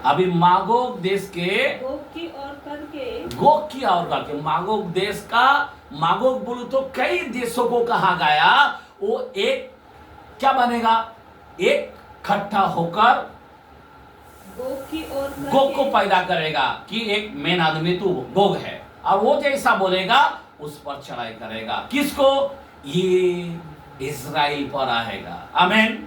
अभी मागोग देश के गोग की ओर करके मागोग देश का, मागोग बोलो तो कई देशों को कहा गया, वो एक क्या बनेगा, एक इकट्ठा होकर गोग की ओर गोग को पैदा करेगा कि एक मेन आदमी तो गोग है, और वो जैसा बोलेगा उस पर चढ़ाई करेगा। किसको? ये इस्राएल पर आएगा। आमीन।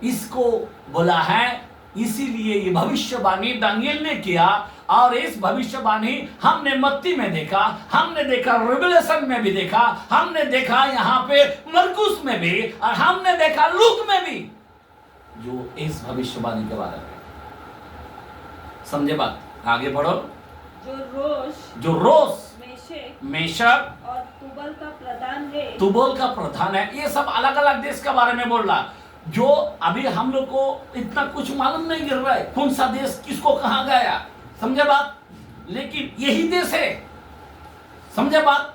इसको बोला है, इसीलिए ये भविष्यवाणी दानियेल ने किया, और इस भविष्यवाणी हमने मत्ती में देखा, हमने देखा रिवलेशन में भी देखा, हमने देखा यहाँ पे मरकुस में भी, और हमने देखा लूक में भी, जो इस भविष्यवाणी के बारे में। समझे बात? आगे बढ़ो। जो रोश मेशक और तुबल का प्रधान है, तुबल का प्रधान है। ये सब अलग अलग देश के बारे में बोल रहा, जो अभी हम लोग को इतना कुछ मालूम नहीं गिर रहा है कौन सा देश किसको कहा गया। समझे बात? लेकिन यही देश है। समझे बात?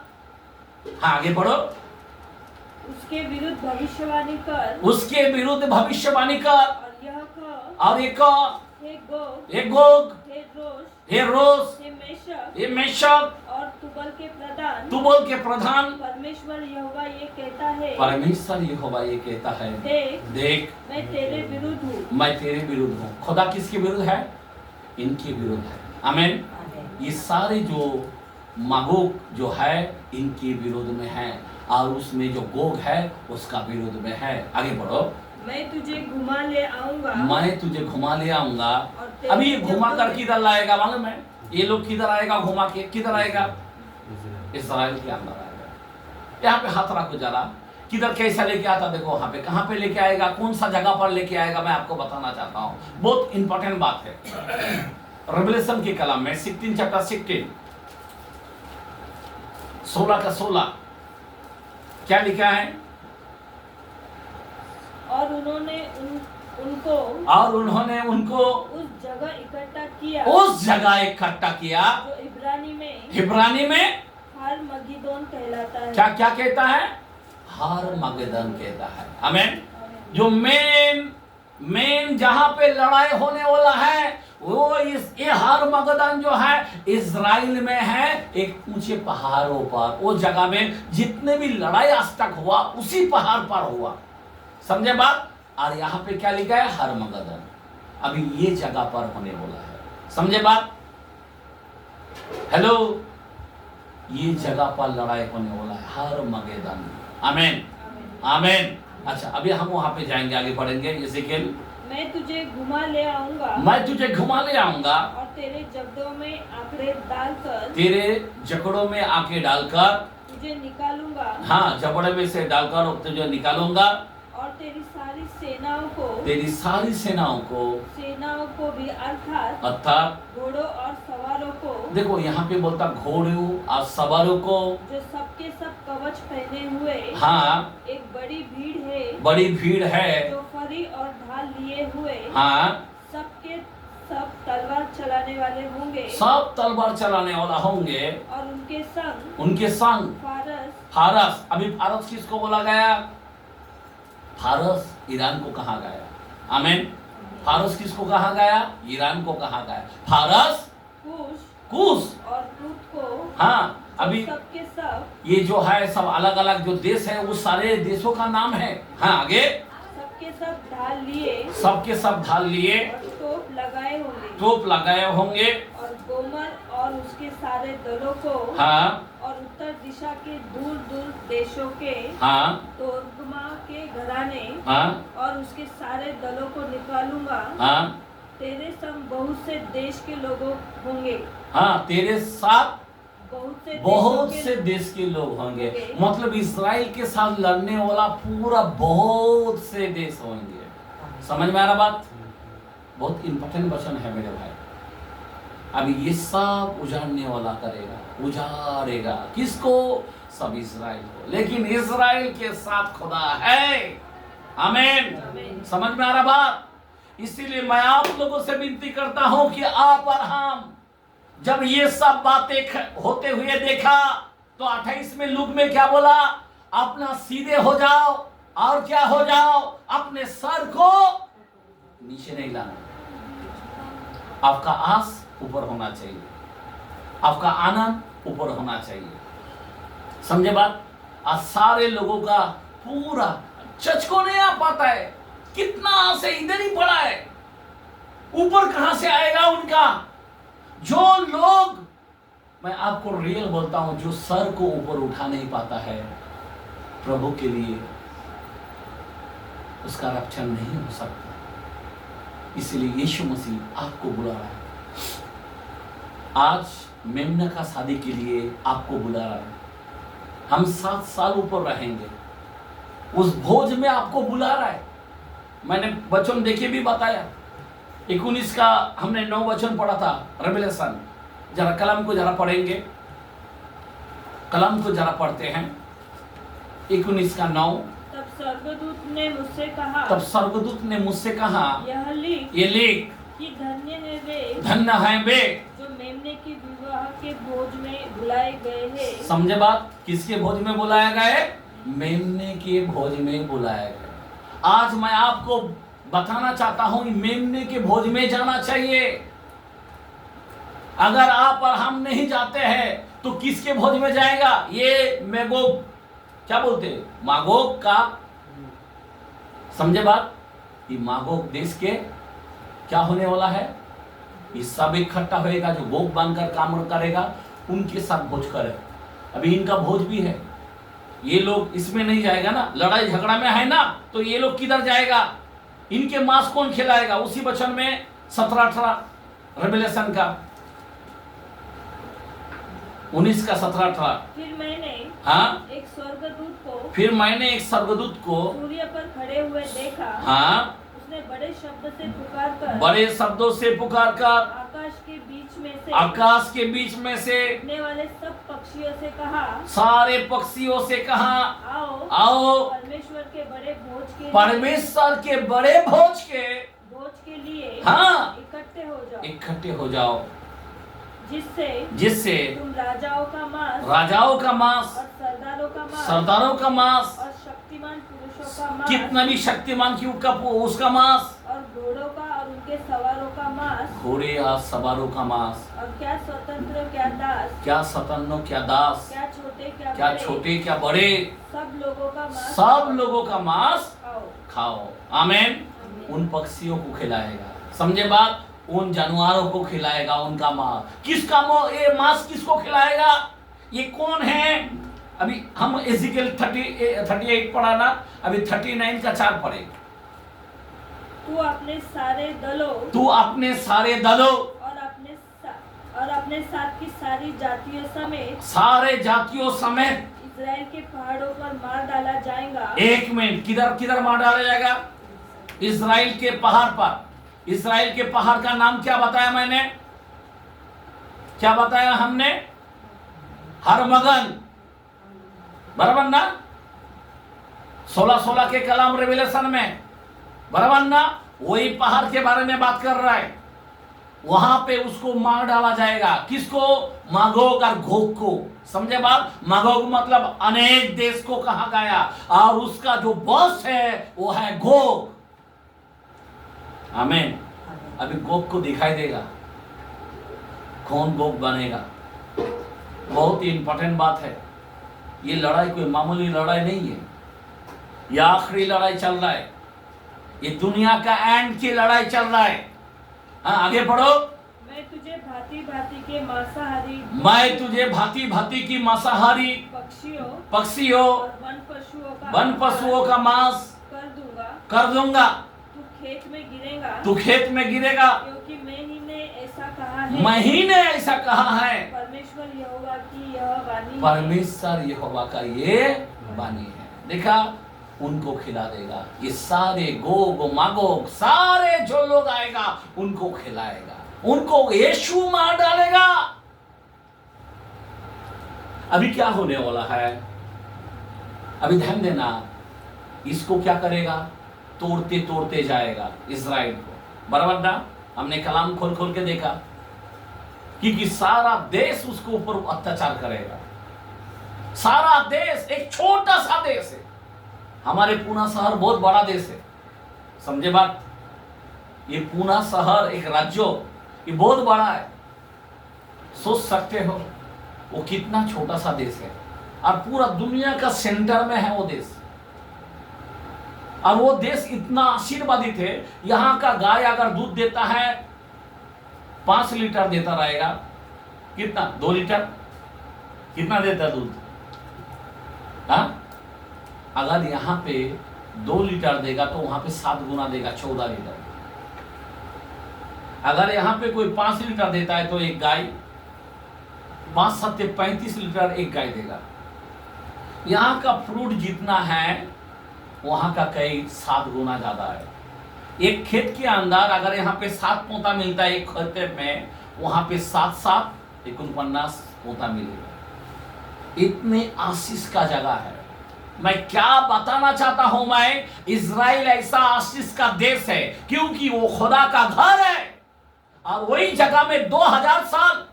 हाँ, आगे बढ़ो। उसके विरुद्ध भविष्यवाणी कर, और ये कह, हे गोग, हे रोश, हे मेशक और तुबल के प्रधान, परमेश्वर यहोवा ये कहता है, देख मैं तेरे विरुद्ध हूँ। खुदा किसके विरुद्ध है? इनके विरुद्ध है। आमीन। ये सारे जो मागोग जो है इनके विरोध में है, और उसमें जो गोग है उसका विरोध में है। आगे बढ़ो। मैं तुझे घुमा ले आऊंगा। अभी ये घुमा कर किधर लाएगा मालूम है? ये लोग किधर आएगा? घुमा के किधर आएगा? इस्राएल के अंदर आएगा। यहाँ पे हाथ रखो जरा, किधर कैसा लेके आता देखो। वहां पे कहां पे लेके आएगा, कौन सा जगह पर लेके आएगा, मैं आपको बताना चाहता हूँ। बहुत इंपॉर्टेंट बात है। रेवलेशन के कलाम में 16 चैप्टर 16 16 का 16 क्या लिखा है? और उन्होंने उनको उस जगह इकट्ठा किया जो इब्रानी में हर मगिदोन कहलाता है। क्या कहता है? हर मगिदोन कहता है। आमीन। जो मेन जहां पे लड़ाई होने वाला है वो ये हर मगदान जो है इजराइल में है, एक ऊंचे पहाड़ों पर। वो जगह में जितने भी लड़ाई आज तक हुआ उसी पहाड़ पर हुआ। समझे बात? और यहाँ पे क्या लिखा है? हर मगदन। अभी ये जगह पर होने वाला है। समझे बात? हेलो, ये जगह पर लड़ाई होने वाला है, हर मगदन। आमीन, आमीन। अच्छा, अभी हम वहां पे जाएंगे, आगे बढ़ेंगे। एजेकिएल, मैं तुझे घुमा ले आऊंगा और तेरे जगड़ों में आके डालकर तुझे निकालूंगा। हाँ, जबड़े में से डालकर तुझे निकालूंगा, और तेरी सारी सेनाओं को भी, अर्थात घोड़ों और सवारों को। देखो यहाँ पे बोलता घोड़ों और सवारों को, जो सबके सब कवच पहने हुए। हाँ, एक बड़ी भीड़ है जो फरी और ढाल लिए हुए। हाँ, सबके सब तलवार चलाने वाले होंगे। सब तलवार चलाने वाला होंगे। और उनके संग फारस। अभी फारस किसको बोला गया? फारस ईरान को कहा गया। आमीन। फारस किसको कहा गया? ईरान को कहा गया। फारस, कूश और लूत को। हाँ, अभी सबके सब ये जो है सब अलग अलग जो देश है वो सारे देशों का नाम है। हाँ, आगे। सबके सब ढाल लिए और तोप लगाए होंगे। और गोमर और उसके सारे दलों को। हाँ, और उत्तर दिशा के दूर देशों के। हाँ, तोर्गमा के घराने। हाँ, और उसके सारे दलों को निकालूंगा। हाँ, तेरे संग बहुत से देश के लोग होंगे। हाँ, तेरे साथ बहुत से देश के लोग होंगे। मतलब इस्राएल के साथ लड़ने वाला पूरा बहुत से देश होंगे। समझ में आ रहा बात? बहुत इंपॉर्टेंट वचन है मेरे भाई। अभी ये सब उजाड़ने वाला करेगा, उजाड़ेगा किसको? सब इस्राएल को। लेकिन इस्राएल के साथ खुदा है। आमीन। समझ में आ रहा बात? इसीलिए मैं आप लोगों से विनती करता हूं कि आप और हम जब ये सब बातें होते हुए देखा तो 28 में लूक में क्या बोला? अपना सीधे हो जाओ और क्या हो जाओ? अपने सर को नीचे नहीं लाना, आपका आस ऊपर होना चाहिए, आपका आनंद ऊपर होना चाहिए। समझे बात? आज सारे लोगों का पूरा चर्च को नहीं आ पाता है, कितना आस है इधर ही पड़ा है, ऊपर कहां से आएगा उनका? जो लोग, मैं आपको रियल बोलता हूं, जो सर को ऊपर उठा नहीं पाता है प्रभु के लिए, उसका रक्षण नहीं हो सकता। इसलिए यीशु मसीह आपको बुला रहा है। आज मेमना का शादी के लिए आपको बुला रहा है। हम 7 साल ऊपर रहेंगे, उस भोज में आपको बुला रहा है। मैंने वचन देखे भी बताया, 19 का हमने 9 वचन पढ़ा था, रेवलेशन। जरा कलम को जरा पढ़ेंगे, कलम को जरा पढ़ते हैं। 19 का 9। तब स्वर्गदूत ने मुझसे कहा, यह लिख कि धन्य है वे जो मेमने की विवाह के भोज में बुलाए गए हैं। समझे बात? किसके भोज में बुलाया गए? मेमने के भोज में बुलाया गया। आज मैं आपको बताना चाहता हूं, मेमने के भोज में जाना चाहिए। अगर आप और हम नहीं जाते हैं तो किसके भोज में जाएगा? ये मैगोग, क्या बोलते हैं, मागोग का। समझे बात? ये मागोग देश के क्या होने वाला है? ये सब इकट्ठा होएगा, जो गोग बनकर काम करेगा उनके साथ भोज करे। अभी इनका भोज भी है, ये लोग इसमें नहीं जाएगा ना, लड़ाई झगड़ा में है ना, तो ये लोग किधर जाएगा? इनके मांस कौन खिलाएगा? उसी वचन में 17-18 रेवलेशन का 19 का 17-18। फिर मैंने एक स्वर्गदूत को सूर्य पर खड़े हुए देखा। हाँ, उसने बड़े शब्दों से पुकार कर आकाश के बीच में से उड़ने वाले सब पक्षियों से कहा, सारे पक्षियों से कहा, आओ परमेश्वर के बड़े भोज के लिए हाँ इकट्ठे हो जाओ, जिससे तुम राजाओं का मांस और सरदारों का मांस और शक्तिमान पुरुषों का मांस, कितना भी शक्तिमान की उसका मांस, और घोड़ों का और उनके सवारों का मांस, घोड़े और सवारों का मांस, और क्या स्वतंत्र क्या दास, क्या छोटे क्या बड़े, सब लोगों का मांस खाओ। आमीन। उन पक्षियों को खिलाएगा। समझे बात? उन जानवरों को खिलाएगा उनका मांस। ये मांस किसको खिलाएगा? ये कौन है? अभी हम एजिकल 38 पढ़ा ना, अभी 39 का 4 पढ़े। तू अपने सारे दलों और अपने साथ की सारी जातियों समेत इजराइल के पहाड़ों पर मार डाला जाएगा। एक मिनट, किधर मार डाला जाएगा? इजराइल के पहाड़ पर। इजराइल के पहाड़ का नाम क्या बताया मैंने? क्या बताया हमने? हरमगन, बराबर ना? 16 के कलाम रेवलेशन में, बराबर ना? वही पहाड़ के बारे में बात कर रहा है। वहां पे उसको मार डाला जाएगा। किसको? मागोग और गोग को। समझे बात? मागोग मतलब अनेक देश को कहा गया, और उसका जो बॉस है वो है गोग। आमीन। अभी गोग को दिखाई देगा कौन गोग बनेगा। बहुत ही इंपॉर्टेंट बात है। ये लड़ाई कोई मामूली लड़ाई नहीं है, ये आखिरी लड़ाई चल रहा है। ये दुनिया का एंड की लड़ाई चल रहा है। हाँ, आगे पढ़ो। मैं तुझे भांति भांति की मांसाहारी पक्षियों और वन पशुओं का मांस कर दूंगा। तू खेत में गिरेगा, क्योंकि मैं ही ने ऐसा कहा है। परमेश्वर यहोवा का ये वाणी है। देखा, उनको खिला देगा। ये सारे गोग मागोग, सारे जो लोग आएगा उनको खिलाएगा, उनको यीशु मार डालेगा। अभी क्या होने वाला है? अभी ध्यान देना, इसको क्या करेगा? तोड़ते जाएगा इजराइल को, बराबर ना? हमने कलाम खोल के देखा कि सारा देश उसके ऊपर अत्याचार करेगा। सारा देश एक छोटा सा देश है। हमारे पूना शहर बहुत बड़ा देश है। समझे बात? ये पूना शहर एक राज्य, ये बहुत बड़ा है। सोच सकते हो वो कितना छोटा सा देश है और पूरा दुनिया का सेंटर में है वो देश। और वो देश इतना आशीर्वादित है, यहाँ का गाय अगर दूध देता है 5 लीटर देता रहेगा, कितना 2 लीटर कितना देता दूध? हाँ, अगर यहाँ पे 2 लीटर देगा तो वहां पे 7 गुना देगा, 14 लीटर। अगर यहाँ पे कोई 5 लीटर देता है तो एक गाय 5 सत्ते 35 लीटर एक गाय देगा। यहाँ का फ्रूट जितना है वहां का कई 7 गुना ज्यादा है। एक खेत के अंदर अगर यहाँ पे 7 पोता मिलता है एक खेत में, वहां पे 7 49 पोता मिलेगा। इतने आशीष का जगह है। मैं क्या बताना चाहता हूं, मैं इजराइल ऐसा आशीष का देश है क्योंकि वो खुदा का घर है। और वही जगह में 2000 साल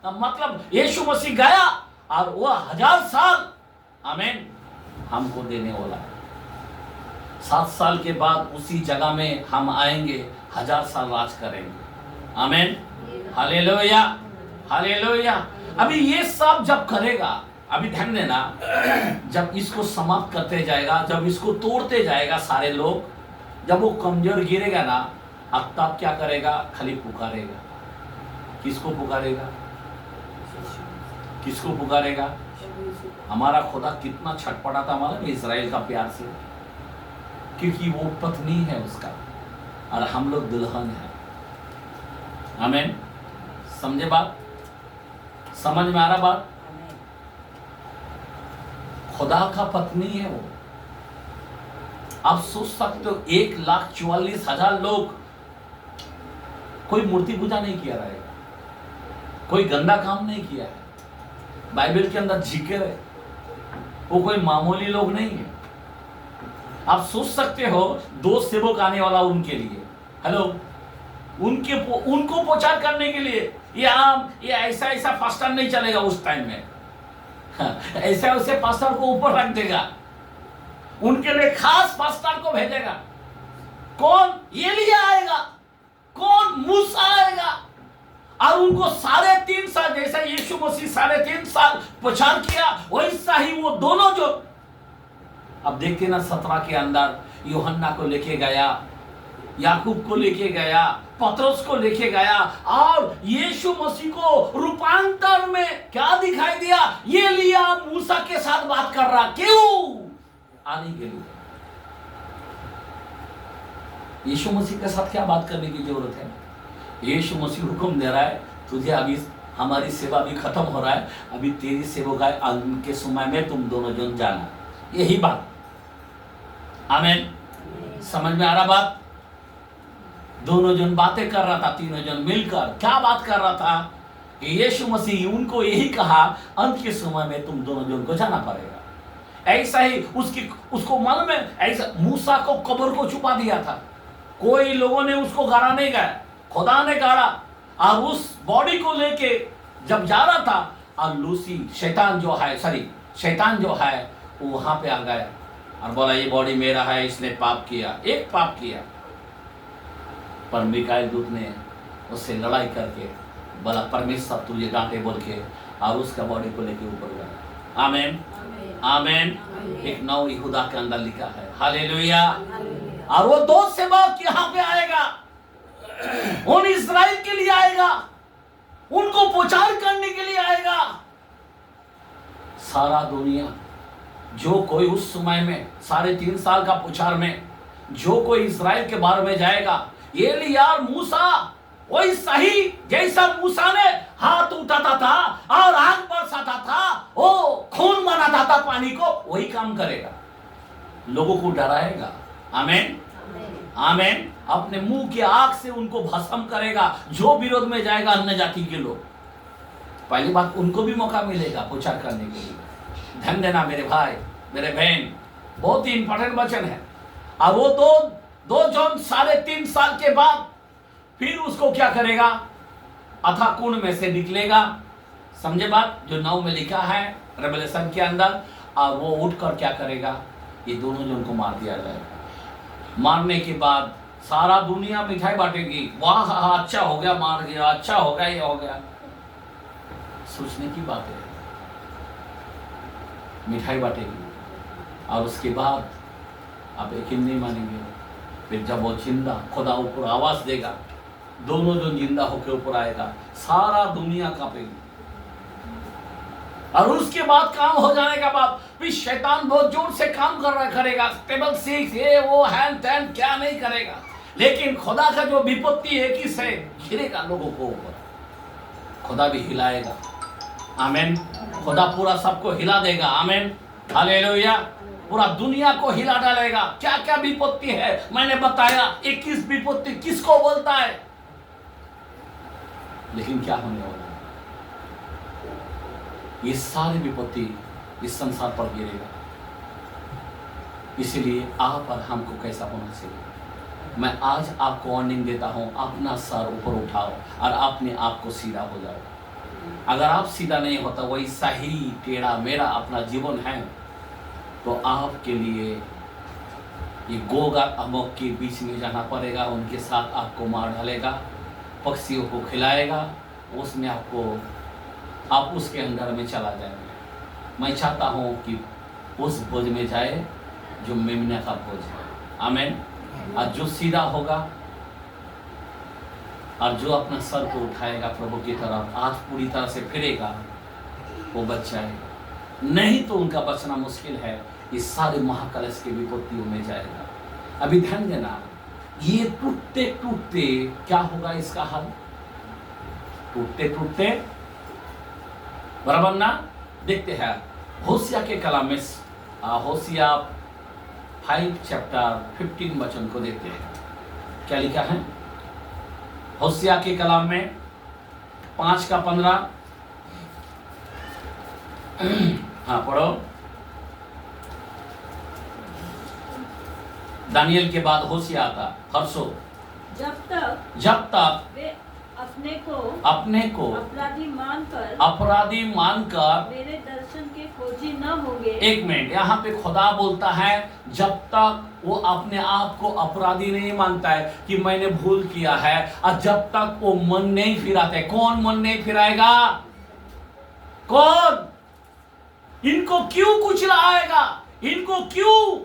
मतलब यीशु मसीह गया और वो 1000 साल आमीन हमको देने वाला है। 7 साल के बाद उसी जगह में हम आएंगे, 1000 साल राज करेंगे। आमीन, हालेलुया, हालेलुया। अभी ये सब जब करेगा, अभी ध्यान देना, जब इसको समाप्त करते जाएगा, जब इसको तोड़ते जाएगा सारे लोग, जब वो कमजोर गिरेगा ना, अब तब क्या करेगा? खाली पुकारेगा। किसको पुकारेगा? किसको पुकारेगा? हमारा खुदा कितना छटपटाता मालूम इजराइल का प्यार से, क्योंकि वो पत्नी है उसका और हम लोग दुल्हन है। आमीन, समझे बात? समझ में आ रहा बात? खुदा का पत्नी है वो। आप सोच सकते हो 1,44,000 लोग, कोई मूर्ति पूजा नहीं किया रहेगा, कोई गंदा काम नहीं किया है, बाइबल के अंदर जिक्र है, वो कोई मामूली लोग नहीं है। आप सोच सकते हो 2 सेवक आने वाला उनके लिए, हेलो, उनको प्रचार करने के लिए ये ऐसा फास्टर नहीं चलेगा उस टाइम में। ऐसे वैसे पास्टर को ऊपर रख देगा, उनके लिए खास पास्टर को भेजेगा। कौन? एलिया आएगा, कौन? मूसा आएगा। और उनको 3.5 साल, जैसा यीशु मसीह 3.5 साल प्रचार किया, वैसा ही वो दोनों जो अब देखते ना 17 के अंदर यूहन्ना को लेके गया, याकूब को लेके गया, पतरस को लेके गया, और यीशु मसीह को रूपांतर में क्या दिखाई दिया? ये लिया मूसा के साथ बात कर रहा, क्यों? आने के लिए। यीशु मसीह के साथ क्या बात करने की जरूरत है? यीशु मसीह हुक्म दे रहा है, तुझे अभी हमारी सेवा भी खत्म हो रहा है, अभी तेरी सेवा के समय में तुम दोनों जन जाना। यही बात। आमीन, समझ में आ रहा बात? दोनों जन बातें कर रहा था, तीनों जन मिलकर क्या बात कर रहा था कि यीशु मसीह उनको यही कहा, अंत के समय में तुम दोनों जन को जाना पड़ेगा। ऐसा ही उसको मालूम है, ऐसा मूसा को कब्र को छुपा दिया था, कोई लोगों ने उसको गाड़ा नहीं गया, खुदा ने गाड़ा। और उस बॉडी को लेके जब जा रहा था, और लूसी शैतान जो है वो वहां पे आ गया और बोला ये बॉडी मेरा है, इसने पाप किया, एक पाप किया। पर मिकाएल दूत ने उससे लड़ाई करके बोला परमेश्वर तुझे डांटे बोल के, और उसका बॉडी को लेके ऊपर गया। आमीन, आमीन। एक 9 यहूदा के अंदर लिखा है, हालेलुया। और वो 2 सेवक यहाँ पे आएगा, उन इस्राएल के लिए आएगा, उनको प्रचार करने के लिए आएगा। सारा दुनिया, जो कोई उस समय में 3.5 साल का प्रचार में जो कोई इस्राएल के बारे में जाएगा, एलिया और मूसा, वही सही जैसा मूसा ने हाथ उठाता था और आग बरसाता था, वो खून बनाता था पानी को, वही काम करेगा, लोगों को डराएगा। आमीन, आमीन। अपने मुंह की आग से उनको भस्म करेगा, जो विरोध में जाएगा अन्य जाति के लोग। पहली बात, उनको भी मौका मिलेगा प्रचार करने के लिए। ध्यान देना मेरे भाई, मेरे बहन, बहुत ही इंपॉर्टेंट वचन है। और वो दो जन 3.5 साल के बाद फिर उसको क्या करेगा? अथा कुंड में से निकलेगा। समझे बात? जो 9 में लिखा है रेवलेशन के अंदर। और वो उठकर क्या करेगा? ये दोनों जन को मार दिया जाएगा। मारने के बाद सारा दुनिया मिठाई बांटेगी, वाह अच्छा हो गया, मार गया, अच्छा हो गया, ये हो गया। सोचने की बात है। मिठाई बांटेगी और उसके बाद आप यकीन नहीं मानेंगे, फिर जब वो जिंदा खुदा ऊपर आवाज देगा, दोनों जो जिंदा होकर ऊपर आएगा, सारा दुनिया कांपेगी। और उसके बाद काम हो जाने के बाद फिर शैतान बहुत जोर से काम करेगा, टेबल सिक्स ये वो हैन तैन क्या नहीं करेगा, लेकिन खुदा का जो विपत्ति है किससे घिरेगा लोगों को ऊपर, खुदा भी हिलाएगा। आमीन। खुदा पूरा सबको हिला देगा। आमीन, हालेलुया। पूरा दुनिया को हिला डालेगा। क्या क्या विपत्ति है मैंने बताया, 21 विपत्ति किसको बोलता है, लेकिन क्या होने वाला है, ये सारी विपत्ति इस संसार पर गिरेगा। इसीलिए आप और हमको कैसा होना चाहिए, मैं आज आपको वार्निंग देता हूं, अपना सर ऊपर उठाओ और अपने आप को सीधा हो जाओ। अगर आप सीधा नहीं होता, वही सही टेढ़ा मेरा अपना जीवन है, तो आपके लिए ये गोग और अमोग के बीच में जाना पड़ेगा। उनके साथ आपको मार डालेगा, पक्षियों को खिलाएगा, उसमें आप उसके अंदर में चला जाएंगे। मैं चाहता हूं कि उस भोज में जाए जो मेमना का भोज है। आमीन। और जो सीधा होगा और जो अपना सर को उठाएगा प्रभु की तरफ, आज पूरी तरह से फिरेगा, वो बच जाएगा। नहीं तो उनका बचना मुश्किल है, इस सारे महाकलश के विपत्तियों में जाएगा। अभी ध्यान देना, ये टूटते टूटते क्या होगा इसका हाल, टूटते टूटते बराबर ना। देखते हैं होशिया के कलाम में, होशिया 5 चैप्टर 15 वचन को देखते हैं, क्या लिखा है होशिया के कलाम में 5 का 15। हाँ पढ़ो। दानियल के बाद होशिया आता, फरसो। जब तक वे अपने को अपराधी मानकर मेरे दर्शन के खोजी न होंगे। एक मिनट, यहाँ पे खुदा बोलता है जब तक वो अपने आप को अपराधी नहीं मानता है कि मैंने भूल किया है, और जब तक वो मन नहीं फिराते। कौन मन नहीं फिराएगा, कौन इनको क्यों कुचलाएगा, इनको क्यों,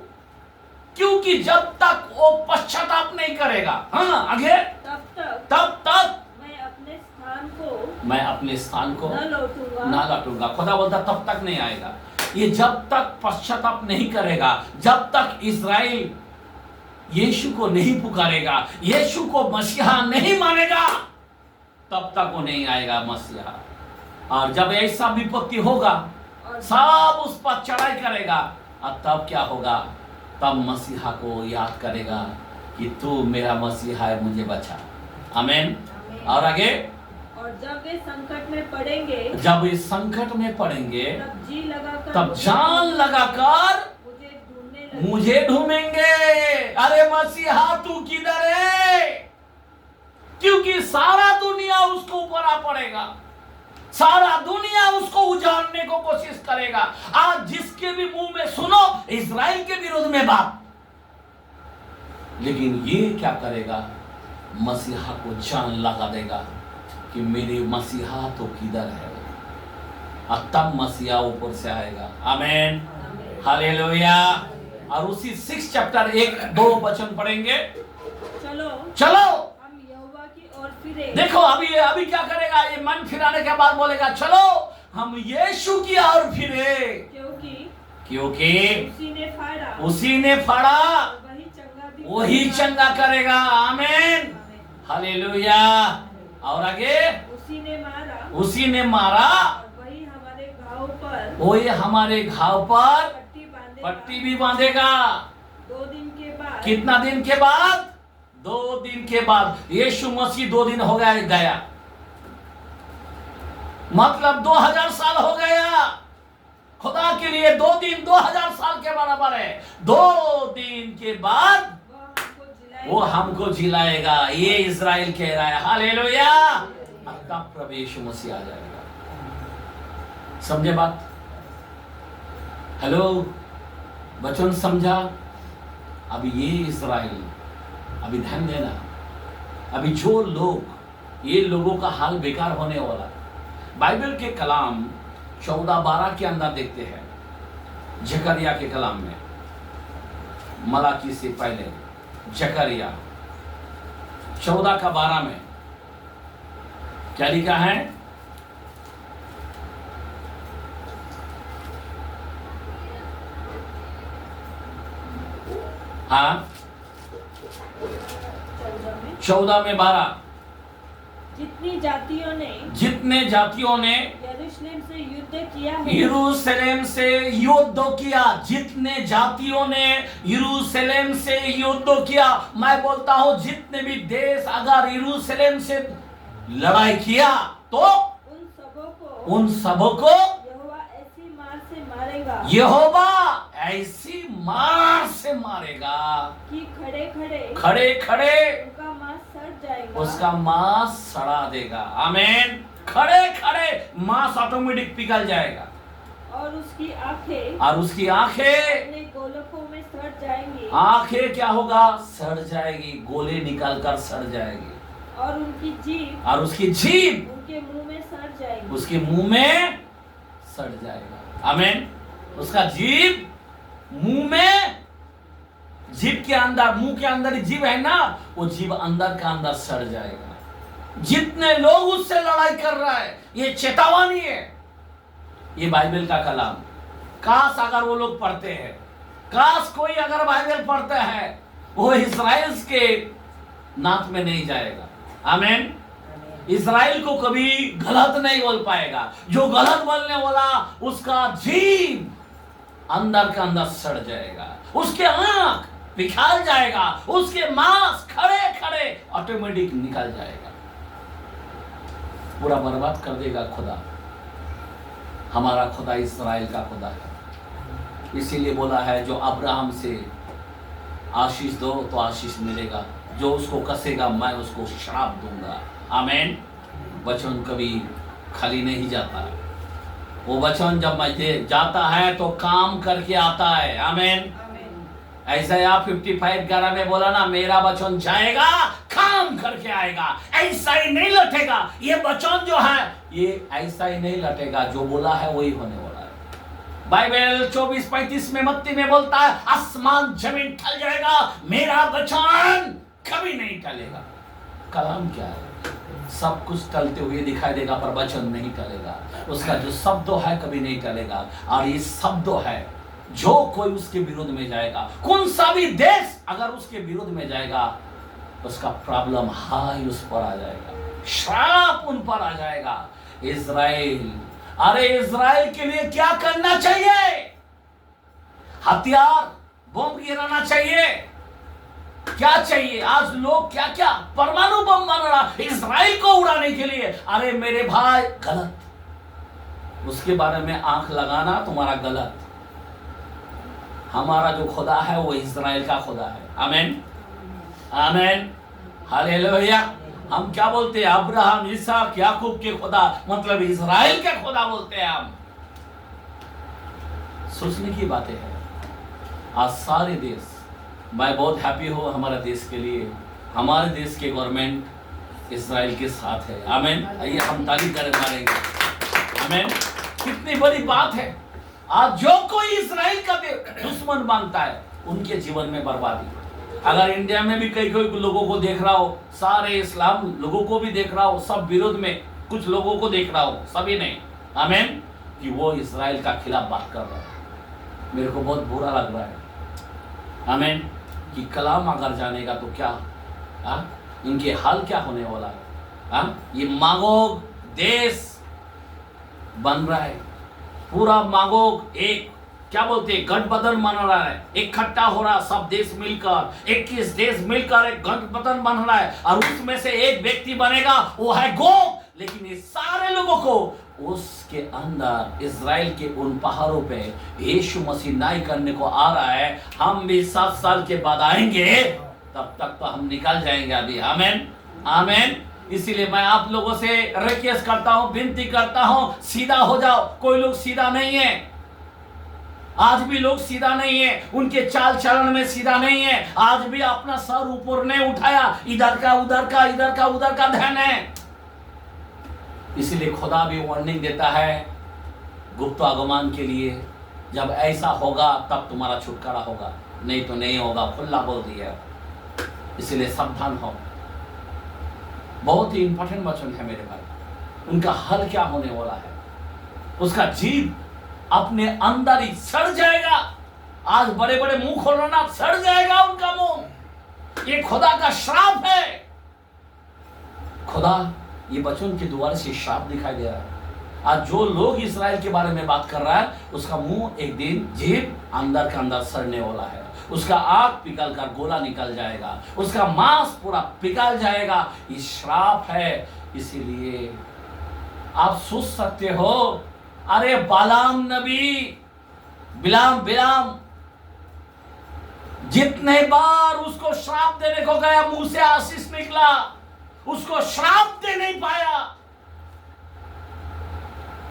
क्योंकि जब तक वो पश्चाताप नहीं करेगा। हाँ आगे, तब तक मैं अपने स्थान को ना लौटूंगा। खुदा बोलता तब तक नहीं आएगा। ये जब तक पश्चाताप नहीं करेगा, जब तक इस्राएल यीशु को नहीं पुकारेगा, यीशु को मसीहा नहीं मानेगा, तब तक वो नहीं आएगा मसीहा। और जब ऐसा विपत्ति होगा, सब उस पर चढ़ाई करेगा, और तब क्या होगा, तब मसीहा को याद करेगा कि तू मेरा मसीहा है, मुझे बचा। आमीन। और आगे, और जब वे संकट में पड़ेंगे, जब वे संकट में पड़ेंगे, तब जान लगाकर मुझे ढूंढेंगे। अरे मसीहा तू किधर है, क्योंकि सारा दुनिया उसको ऊपर आ पड़ेगा, सारा दुनिया उसको उजाड़ने को कोशिश करेगा। आज जिसके भी मुंह में सुनो इस्राएल के विरोध में बात, लेकिन ये क्या करेगा, मसीहा को जान लगा देगा कि मेरे मसीहा तो किधर है, और तब मसीहा ऊपर से आएगा। आमीन, हालेलुया। और उसी 6 चैप्टर 1-2 वचन पढ़ेंगे। चलो हम यहोवा की ओर फिरे। देखो अभी क्या करेगा, ये मन फिराने के बाद बोलेगा चलो हम यीशु की ओर फिरे, क्योंकि उसी ने फाड़ा वही चंगा करेगा। आमीन, हालेलुया। और आगे, उसी ने मारा वही हमारे घाव पर पट्टी भी बांधेगा। 2 दिन के बाद, कितना दिन के बाद, 2 दिन के बाद। यीशु मसीह 2 दिन हो गया, मतलब 2000 साल हो गया। खुदा के लिए 2 दिन 2000 साल के बराबर है। 2 दिन के बाद वो हमको जिलाएगा, ये इज़राइल कह रहा है। हालेलुया। तब प्रभु यीशु मसीह आ जाएगा। समझे बात? हेलो, वचन समझा? अब ये इज़राइल अभी ध्यान देना, अभी जो लोग, ये लोगों का हाल बेकार होने वाला है। बाइबल के कलाम 14:12 के अंदर देखते हैं, जकरिया के कलाम में, मलाकी से पहले जकरिया 14:12 में क्या लिखा है? हाँ 14:12, जितने जातियों ने यरूशलेम से युद्ध किया है, यरूशलेम से युद्ध किया, जितने जातियों ने यरूशलेम से युद्ध किया। मैं बोलता हूं जितने भी देश अगर यरूशलेम से लड़ाई किया तो उन सबों को यहोवा ऐसी मार से मारेगा, यहोवा ऐसी मार से मारेगा कि खड़े खड़े उनका मांस सड़ जाएगा, उसका मांस सड़ा देगा। आमीन। खड़े खड़े मांस ऑटोमेटिक पिघल जाएगा, और उसकी आंखें अपने गोलकों में सड़ जाएंगी। आंखें क्या होगा? सड़ जाएगी, गोले निकल कर सड़ जाएगी, और उसकी जीभ उनके मुंह में सड़ जाएगी, उसके मुंह में सड़ जाएगा। आमीन। उसका जीभ मुंह में, जीभ के अंदर, मुंह के अंदर जीभ है ना, वो जीभ अंदर का अंदर सड़ जाएगा। जितने लोग उससे लड़ाई कर रहा है, ये चेतावनी है, ये बाइबल का कलाम। काश अगर वो लोग पढ़ते हैं, काश कोई अगर बाइबल पढ़ता है, वो इस्राएल के नाथ में नहीं जाएगा। आमीन। इस्राएल को कभी गलत नहीं बोल पाएगा। जो गलत बोलने वाला, उसका जीभ अंदर का अंदर सड़ जाएगा, उसके आंख पिघल जाएगा, उसके मांस खड़े खड़े ऑटोमेटिक निकल जाएगा, पूरा बर्बाद कर देगा खुदा। हमारा खुदा इस्राएल का खुदा है। इसीलिए बोला है, जो अब्राहम से आशीष दो तो आशीष मिलेगा, जो उसको कसेगा मैं उसको श्राप दूंगा। आमीन। वचन कभी खाली नहीं जाता, वो वचन जब मैं जाता है तो काम करके आता है। आमीन। ऐसा आप 55:11 में बोला ना, मेरा वचन जाएगा काम करके आएगा, ऐसा ही नहीं लटेगा। ये वचन जो है ये ऐसा ही नहीं लटेगा, जो बोला है वही होने वाला है। बाइबल 24:35 में मत्ती में बोलता है, आसमान जमीन टल जाएगा, मेरा वचन कभी नहीं टलेगा। कलाम क्या है? सब कुछ टलते हुए दिखाई देगा पर वचन नहीं टलेगा। उसका जो शब्द है कभी नहीं टलेगा, और ये शब्द है जो कोई उसके विरोध में जाएगा, कौन सा भी देश अगर उसके विरोध में जाएगा, उसका प्रॉब्लम हाई उस पर आ जाएगा, श्राप उन पर आ जाएगा। इजराइल, अरे इजराइल के लिए क्या करना चाहिए? हथियार बम गिराना चाहिए? क्या चाहिए? आज लोग क्या क्या परमाणु बम बन रहा इजराइल को उड़ाने के लिए। अरे मेरे भाई, गलत। उसके बारे में आंख लगाना तुम्हारा गलत। हमारा जो खुदा है वो इजराइल का खुदा है। आमीन। आमीन। हालेलुया। हम क्या बोलते हैं? अब्राहम, इसहाक, याकूब के खुदा, मतलब इजराइल के खुदा बोलते हैं हम। सोचने की बातें हैं। आज सारे देश, मैं बहुत हैप्पी हूँ हमारे देश के लिए, हमारे देश के गवर्नमेंट इजराइल के साथ है। आमीन। आइए हम ताली करें मारेंगे। आमीन। कितनी बड़ी बात है। आज जो कोई इजराइल का दुश्मन मानता है, उनके जीवन में बर्बादी। अगर इंडिया में भी कई लोगों को देख रहा हो, सारे इस्लाम लोगों को भी देख रहा हो, सब विरोध में कुछ लोगों को देख रहा हो, सभी नहीं, आमीन, कि वो इजराइल का खिलाफ बात कर रहा है। मेरे को बहुत बुरा लग रहा है। आमीन। कि कलाम अगर जानेगा तो क्या, इनके हाल क्या होने वाला है। ये मागोग देश बन रहा है, पूरा मागोग एक क्या बोलते हैं गठबंधन बन रहा है, इकट्ठा हो रहा, सब देश मिलकर 21 देश मिलकर एक गठबंधन बन रहा है, और उसमें से एक व्यक्ति बनेगा, वो है गोग। लेकिन ये सारे लोगों को उसके अंदर इजराइल के उन पहाड़ों पे यीशु मसीह न्याय करने को आ रहा है। हम भी 7 साल के बाद आएंगे, तब तक तो हम निकल जाएंगे अभी। आमीन। आमीन। इसीलिए मैं आप लोगों से रिक्वेस्ट करता हूं, विनती करता हूं, सीधा हो जाओ। कोई लोग सीधा नहीं है। आज भी लोग सीधा नहीं है, उनके चाल चलन में सीधा नहीं है। आज भी अपना सर ऊपर नहीं उठाया, इधर का उधर का, इधर का उधर का ध्यान है। इसीलिए खुदा भी वार्निंग देता है गुप्त आगमन के लिए, जब ऐसा होगा तब तुम्हारा छुटकारा होगा, नहीं तो नहीं होगा, खुला बोल दिया। इसलिए सावधान हो। बहुत ही इंपॉर्टेंट वचन है मेरे भाई। उनका हल क्या होने वाला है? उसका जीव अपने अंदर ही सड़ जाएगा। आज बड़े बड़े मुंह खोलना, सड़ जाएगा उनका मुंह। ये खुदा का श्राप है। खुदा ये वचन के द्वारा से श्राप दिखाई दे रहा है। आज जो लोग इस्राएल के बारे में बात कर रहा है, उसका मुंह एक दिन जीव अंदर के अंदर सड़ने वाला है। उसका आग पिघल कर गोला निकल जाएगा, उसका मांस पूरा पिघल जाएगा। ये श्राप है। इसीलिए आप सोच सकते हो, अरे बालाम नबी, बिलाम जितने बार उसको श्राप देने को गया, मुंह से आशीष निकला, उसको श्राप दे नहीं पाया।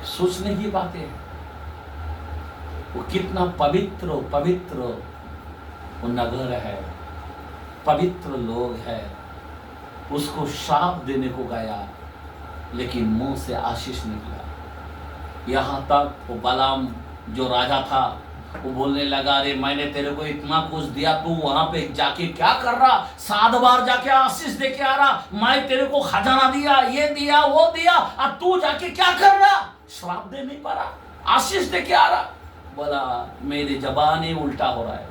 सोचने की बातें हैं। वो कितना पवित्र वो नगर है, पवित्र लोग है। उसको श्राप देने को गया, लेकिन मुंह से आशीष निकला। यहां तक वो बालाम जो राजा था, वो बोलने लगा, अरे मैंने तेरे को इतना कुछ दिया, तू वहां पे जाके क्या कर रहा? 7 बार जाके आशीष दे के आ रहा। मैं तेरे को खजाना दिया, ये दिया, वो दिया, अब तू जाके क्या कर रहा? श्राप दे नहीं पा रहा, आशीष दे के आ रहा। बोला मेरी जबान ही उल्टा हो रहा है,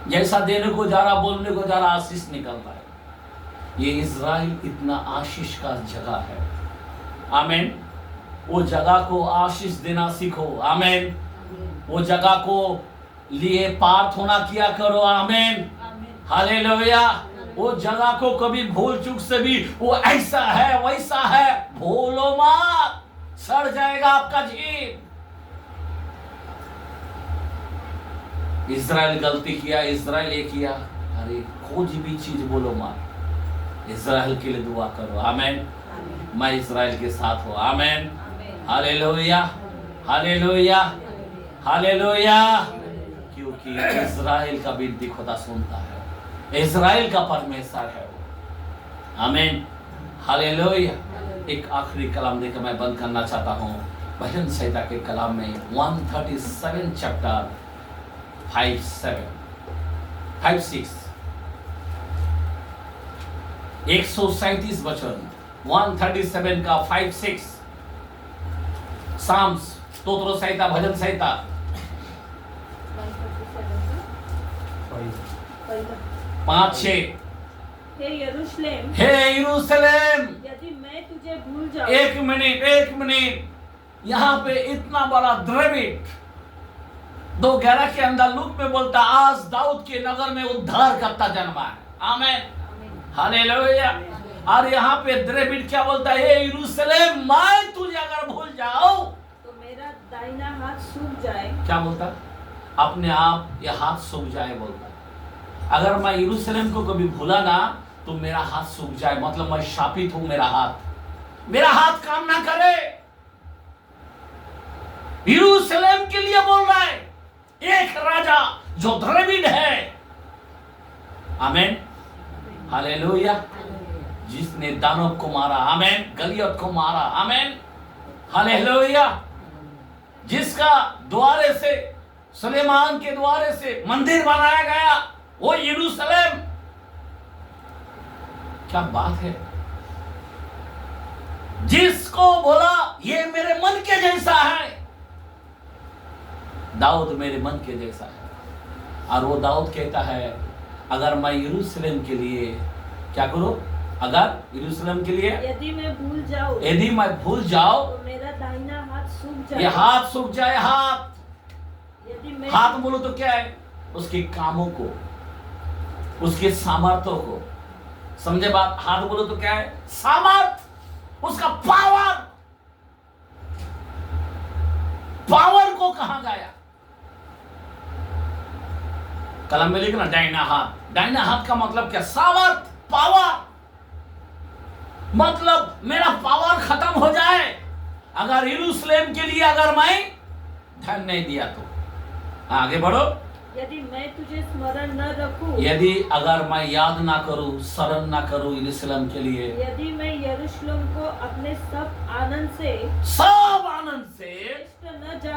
जैसा देने को जा रहा, बोलने को जा रहा, आशीष निकल रहा है। ये इज़राइल इतना आशीष का जगह है। आमीन। वो जगह को आशीष देना सीखो। आमीन। वो जगह को लिए प्रार्थना किया करो। आमीन। हालेलुया। वो जगह को कभी भूल चूक से भी वो ऐसा है वैसा है भूलो मत, सड़ जाएगा आपका जीव। इज़राइल गलती किया, इज़राइल ये किया, अरे कुछ भी चीज बोलो मत, इज़राइल के लिए दुआ करो। आमीन। मैं इज़राइल के साथ हूँ। आमीन। Hallelujah, hallelujah, hallelujah. क्योंकि इज़राइल का विनती खुदा सुनता है, इज़राइल का परमेश्वर है वो। आमीन। हालेलुया। एक आखिरी कलाम देकर मैं बंद करना चाहता हूँ। भजन संहिता के कलाम में 137 चैप्टर 5-6 137 वचन 137 का 5-6 साम्स, स्तोत्र संहिता, भजन संहिता 5-6। हे यरूशलेम, हे यरूशलेम, यदि मैं तुझे भूल जाऊं। एक मिनट। यहाँ पे इतना बड़ा द्रविड 2:11 के अंदर लूक में बोलता, आज दाऊद के नगर में उद्धार करता जन्मा है। आमीन। हालेलुया। और यहाँ पे द्रविड क्या बोलता है? हे यरूशलेम, मैं तुझे अगर भूल जाऊं तो मेरा दाहिना हाथ सूख जाए। क्या बोलता? अपने आप ये हाथ सूख जाए बोलता। अगर मैं यरूशलेम को कभी भूला ना तो मेरा हाथ सूख जाए, मतलब मैं शापित हूं। मेरा हाथ काम ना करे। यरूशलेम के लिए बोल रहा है एक राजा जो द्रविड है। आमीन। हालेलुया। जिसने दानव को मारा, आमीन, गलियत को मारा, आमीन, हालेलुया। जिसका द्वारे से, सुलेमान के द्वारे से मंदिर बनाया गया, वो यरूशलेम। क्या बात है। जिसको बोला ये मेरे मन के जैसा है, दाऊद मेरे मन के जैसा है। और वो दाऊद कहता है, अगर मैं यरूशलेम के लिए क्या करूं? अगर यरूशलेम के लिए यदि मैं भूल जाऊं तो मेरा दाहिना हाथ सूख जाए। ये हाथ सूख जाए। यदि हाथ बोलो तो क्या है? उसके कामों को, उसके सामर्थ्यों को। समझे बात? हाथ बोलो तो क्या है? सामर्थ, उसका पावर को कहां गया? कलम में लिखना दाहिना हाथ। दाहिना हाथ का मतलब क्या? सामर्थ, पावर। मतलब मेरा पावर खत्म हो जाए अगर यरूशलेम के लिए अगर मैं ध्यान नहीं दिया तो। आगे बढ़ो। यदि मैं तुझे स्मरण न रखूं, यदि अगर मैं याद ना करूं, स्मरण ना करूं यरूशलेम के लिए, यदि मैं यरूशलेम को अपने सब आनंद से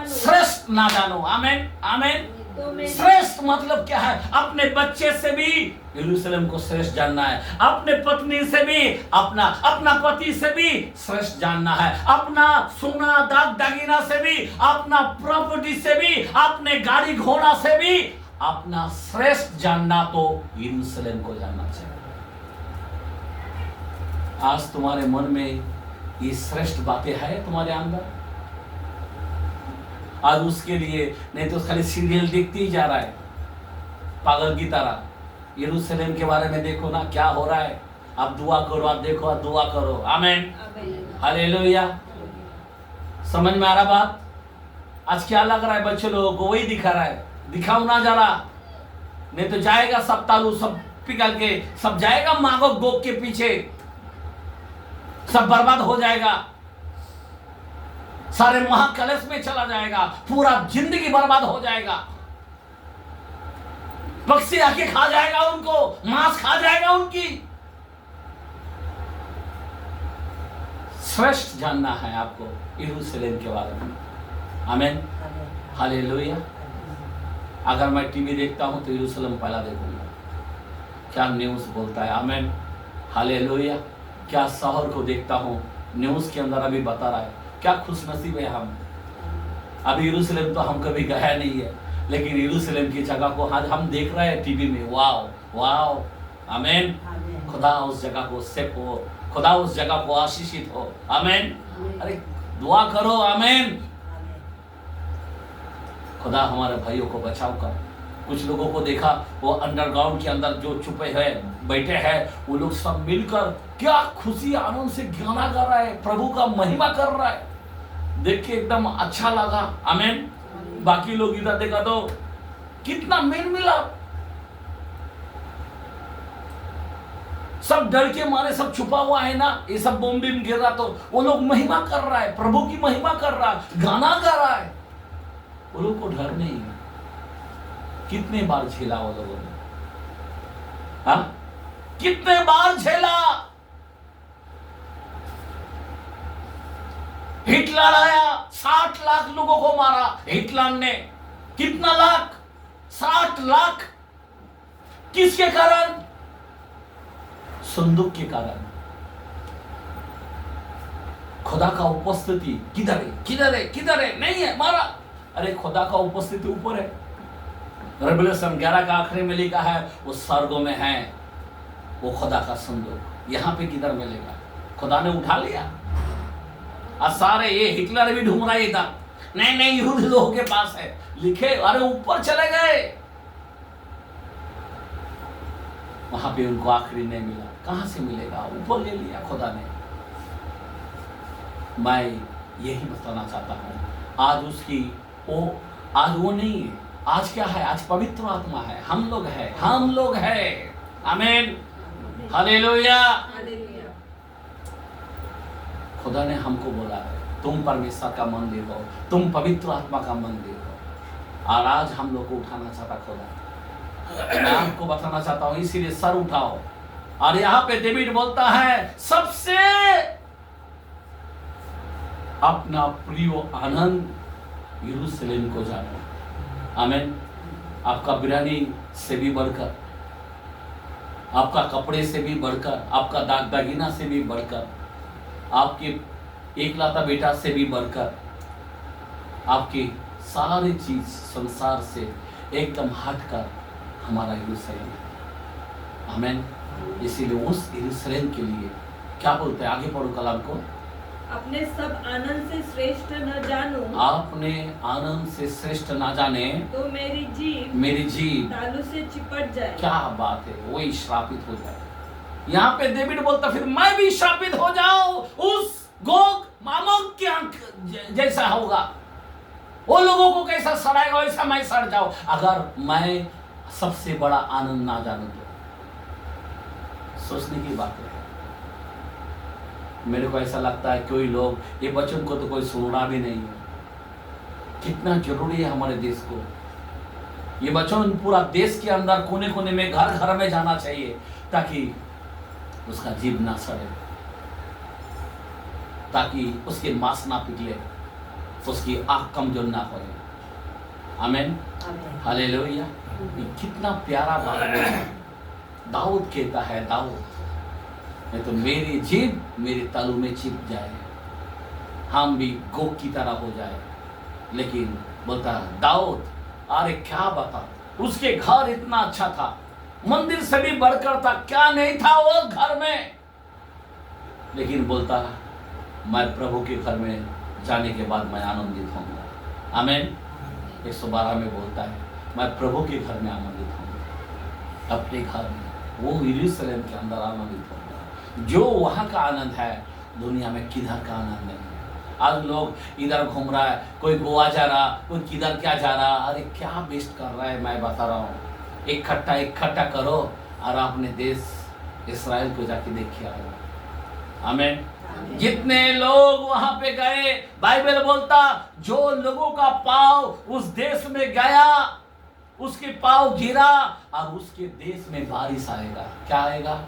श्रेष्ठ ना जानूं, आमेन आमेन। तो मैं श्रेष्ठ मतलब क्या है? अपने बच्चे से भी यरूशलेम को श्रेष्ठ जानना है, अपने पत्नी से भी, अपना पति से भी श्रेष्ठ जानना है, अपना सोना दाग दागिना से भी, अपना प्रॉपर्टी से भी, अपने गाड़ी घोड़ा से भी अपना श्रेष्ठ जानना तो यरूशलेम को जानना चाहिए। आज तुम्हारे मन में ये श्रेष्ठ बातें हैं तुम्हारे अंदर? आज उसके लिए नहीं तो खाली सीरियल देखते ही जा रहा है पागल की तरह। यरूशलेम के बारे में देखो ना क्या हो रहा है, आप दुआ करो, आप देखो, आप दुआ करो। Amen hallelujah. समझ में आ रहा बात? आज क्या लग रहा है बच्चे लोगों को? वही दिखा रहा है, दिखाओ ना जरा, नहीं तो जाएगा सब तालू सब पिघल के, सब जाएगा मागो गोग के पीछे, सब बर्बाद हो जाएगा, सारे महाकलश में चला जाएगा, पूरा जिंदगी बर्बाद हो जाएगा, पक्षी आके खा जाएगा उनको, मांस खा जाएगा उनकी। श्रेष्ठ जानना है आपको यरूशलेम के बारे में। आमीन हालेलुया। अगर मैं टीवी देखता हूं तो यरूशलेम पहला देखूंगा, क्या न्यूज बोलता है। आमीन हालेलुया। क्या शहर को देखता हूं, न्यूज के अंदर अभी बता रहा है, क्या खुशनसीब है हम। अभी यरूशलेम तो हम कभी गया नहीं है, लेकिन यरूशलेम की जगह को आज हम देख रहे हैं टीवी में। वाओ वाओ आमीन। खुदा उस जगह को सेफ हो, खुदा उस जगह को आशीषित हो। आमीन। अरे दुआ करो। आमीन। खुदा हमारे भाइयों को बचाव कर। कुछ लोगों को देखा वो अंडरग्राउंड के अंदर जो छुपे हैं बैठे हैं, वो लोग सब मिलकर क्या खुशी आनंद से गाना गा रहा है, प्रभु का महिमा कर रहा है, देख के एकदम अच्छा लगा। आमीन। बाकी लोग इधर देखा तो कितना मेल मिला, सब डर के मारे सब छुपा हुआ है ना, ये सब बम बिम गिर रहा तो वो लोग महिमा कर रहा है, प्रभु की महिमा कर रहा है, गाना गा रहा है। वो लोग को डर नहीं है। कितने बार झेला वो लोगों ने, हाँ कितने बार झेला। हिटलर आया, 60 लाख लोगों को मारा हिटलर ने। कितना लाख? 60 लाख। किसके कारण? संदूक के कारण। खुदा का उपस्थिति किधर है, किधर है, किधर है? नहीं है, मारा। अरे खुदा का उपस्थिति ऊपर है। रेवलेशन 11 का आखिरी में लिखा है वो स्वर्गों में है, वो खुदा का संदूक। यहां पे किधर मिलेगा? खुदा ने उठा लिया। और सारे ये हिटलर भी ढूंढ रहा था, नहीं नहीं यहूदी लोगों के पास है, लिखे, अरे ऊपर चले गए। वहां पे उनको आखिरी नहीं मिला। कहां से मिलेगा? ऊपर ले लिया खुदा ने। मैं यही बताना चाहता हूं, आज उसकी आज वो नहीं है। आज क्या है? आज पवित्र आत्मा है, हम लोग है, हम लोग है। आमीन हालेलुया। खुदा ने हमको बोला है तुम परमेश्वर का मंदिर हो, तुम पवित्र आत्मा का मंदिर हो। और आज हम लोग को उठाना चाहता खुदा। मैं आपको बताना चाहता हूं, इसीलिए सर उठाओ। और यहां पे डेविड बोलता है सबसे अपना प्रिय आनंद यरूशलेम को जानो। आमीन। आपका बिरानी से भी बढ़कर, आपका कपड़े से भी बढ़कर, आपका दाग दागिना से भी बढ़कर, आपके एकलौता बेटा से भी बढ़कर, आपकी सारी चीज संसार से एकदम हटकर हमारा यरूशलेम है। आमीन। इसीलिए उस यरूशलेम के लिए क्या बोलते हैं? आगे पढ़ो कलाम को। अपने सब आनंद से श्रेष्ठ न जानूं, आपने आनंद से श्रेष्ठ ना जाने तो मेरी जीभ तालू से चिपट जाए। क्या बात है, वही श्रापित हो जाए। यहाँ पे डेविड बोलता फिर मैं भी श्रापित हो जाऊं, उस गोग मामोग की आंख जैसा होगा। वो लोगों को कैसा सड़ाएगा वैसा मैं सड़ जाऊं, अगर मैं सबसे बड़ा आनंद ना जानूं तो। सोचने की बात है। मेरे को ऐसा लगता है कोई लोग ये वचन को तो कोई सुनना भी नहीं है। कितना जरूरी है हमारे देश को, ये वचन पूरा देश के अंदर कोने कोने में, घर घर में जाना चाहिए, ताकि उसका जीभ ना सड़े, ताकि उसके मांस ना पिघले, उसकी आंख कमजोर ना हो। आमीन, हालेलुया। ये कितना प्यारा बात है। दाऊद कहता है, दाऊद नहीं तो मेरी जीभ मेरे तालू में चिप जाए, हम भी गोग की तरह हो जाए। लेकिन बोलता दाऊद, अरे क्या बता, उसके घर इतना अच्छा था, मंदिर से भी बढ़कर था, क्या नहीं था वो घर में। लेकिन बोलता मैं प्रभु के घर में जाने के बाद मैं आनंदित होऊंगा। आमीन। 112 में बोलता है मैं प्रभु के घर में आनंदित होऊंगा, अपने घर में, वो यरूशलेम के अंदर आनंदित होऊंगा। जो वहां का आनंद है दुनिया में किधर का आनंद नहीं है। आज लोग इधर घूम रहा है, कोई गोवा जा रहा, कोई किधर क्या जा रहा, अरे क्या वेस्ट कर रहा है। मैं बता रहा हूँ, इकट्ठा करो और अपने देश इस्राएल को जाके देखिए आएगा। आमीन। जितने लोग वहां पे गए, बाइबल बोलता जो लोगों का पांव उस देश में गया, उसके पांव गिरा और उसके देश में बारिश आएगा। क्या आएगा?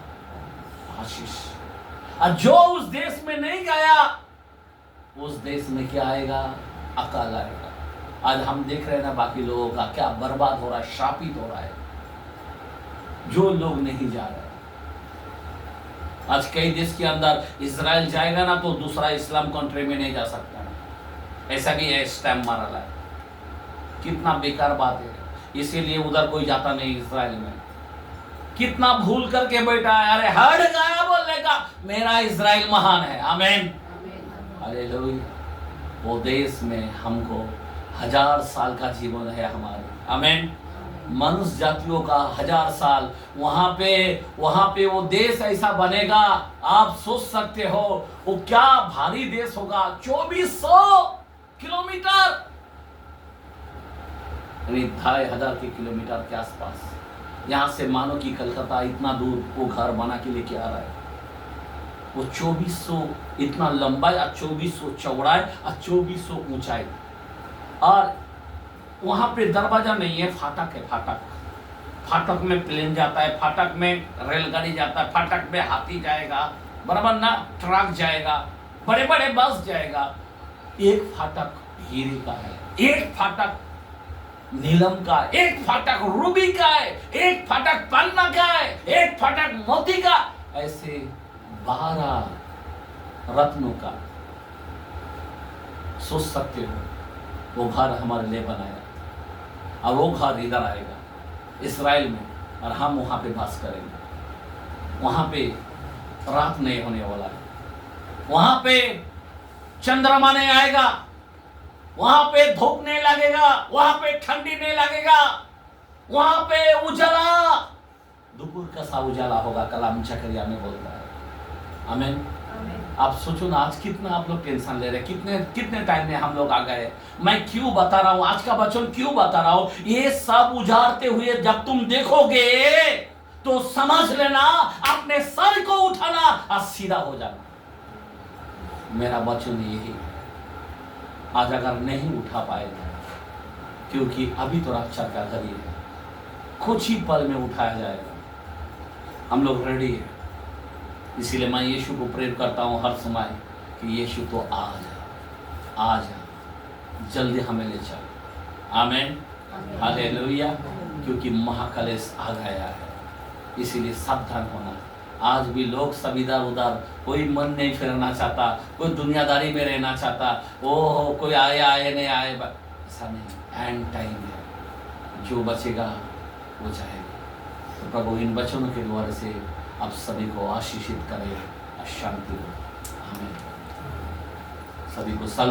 आशीष। और जो उस देश में नहीं गया, उस देश में क्या आएगा? अकाल आएगा। आज हम देख रहे हैं ना, बाकी लोगों का क्या बर्बाद हो रहा है, शापित हो रहा है, जो लोग नहीं जा रहे। आज कई देश के अंदर इजराइल जाएगा ना तो दूसरा इस्लाम कंट्री में नहीं जा सकता, ऐसा भी है, स्टैम्प मारा है। कितना बेकार बात है, इसीलिए उधर कोई जाता नहीं इजराइल में। कितना भूल करके बैठा है, अरे हट गया बोलने का, मेरा इजराइल महान है। आमीन, हालेलुया। वो देश में हमको 1000 साल का जीवन है हमारे। आमीन। मनुष्य जातियों का 1000 साल, वहां पे वो देश ऐसा बनेगा, आप सोच सकते हो वो क्या भारी देश होगा। 2400 किलोमीटर, 2500 के किलोमीटर के आसपास। यहां से मानो कि कलकत्ता इतना दूर वो घर बना के लेके आ रहा है। वो 2400 इतना लंबाई और 2400 चौड़ाई और 2400 ऊंचाई। और वहां पे दरवाजा नहीं है, फाटक है। फाटक में प्लेन जाता है, फाटक में रेलगाड़ी जाता है, फाटक में हाथी जाएगा, बराबर ना, ट्रक जाएगा, बड़े बड़े बस जाएगा। एक फाटक हीरे का है, एक फाटक नीलम का, एक फाटक रूबी का है, एक फाटक पन्ना का है, एक फाटक मोती का, ऐसे 12 रत्नों का। सोच सकते हो वो घर हमारे लिए बनाया, और वो घर इधर आएगा इस्राएल में, और हम वहां पे वास करेंगे। वहां पे रात नहीं होने वाला है, वहां पे चंद्रमा नहीं आएगा, वहां पे धूप नहीं लगेगा, वहां पे ठंडी नहीं लगेगा, वहां पे उजाला, दोपहर का सा उजाला होगा, कलाम चकरिया में बोलता है। आमीन। आप सोचो ना, आज कितना आप लोग टेंशन ले रहे हैं, कितने टाइम में हम लोग आ गए। मैं क्यों बता रहा हूं, आज का वचन क्यों बता रहा हूं, ये सब उजाड़ते हुए जब तुम देखोगे तो समझ लेना, अपने सर को उठाना और सीधा हो जाना। मेरा वचन यही है। आज अगर नहीं उठा पाएगा, क्योंकि अभी तो रक्षा का घड़ी है, कुछ ही पल में उठाया जाएगा। हम लोग रेडी है। इसीलिए मैं यीशु को प्रेर करता हूँ हर समय कि यीशु तो आ जा, जल्दी हमें ले चल। आमीन, हालेलुया। क्योंकि महाकलेश आ गया है, इसीलिए सावधान होना। आज भी लोग सब इधर उधर, कोई मन नहीं फेरना चाहता, कोई दुनियादारी में रहना चाहता, ओ कोई आए नहीं आए, ऐसा नहीं। एंड टाइम है, जो बचेगा वो जाएगा। तो प्रभु इन वचनों के द्वारा से आप सभी को आशीषित करे, शांति हो। आमीन। सभी को सलाम।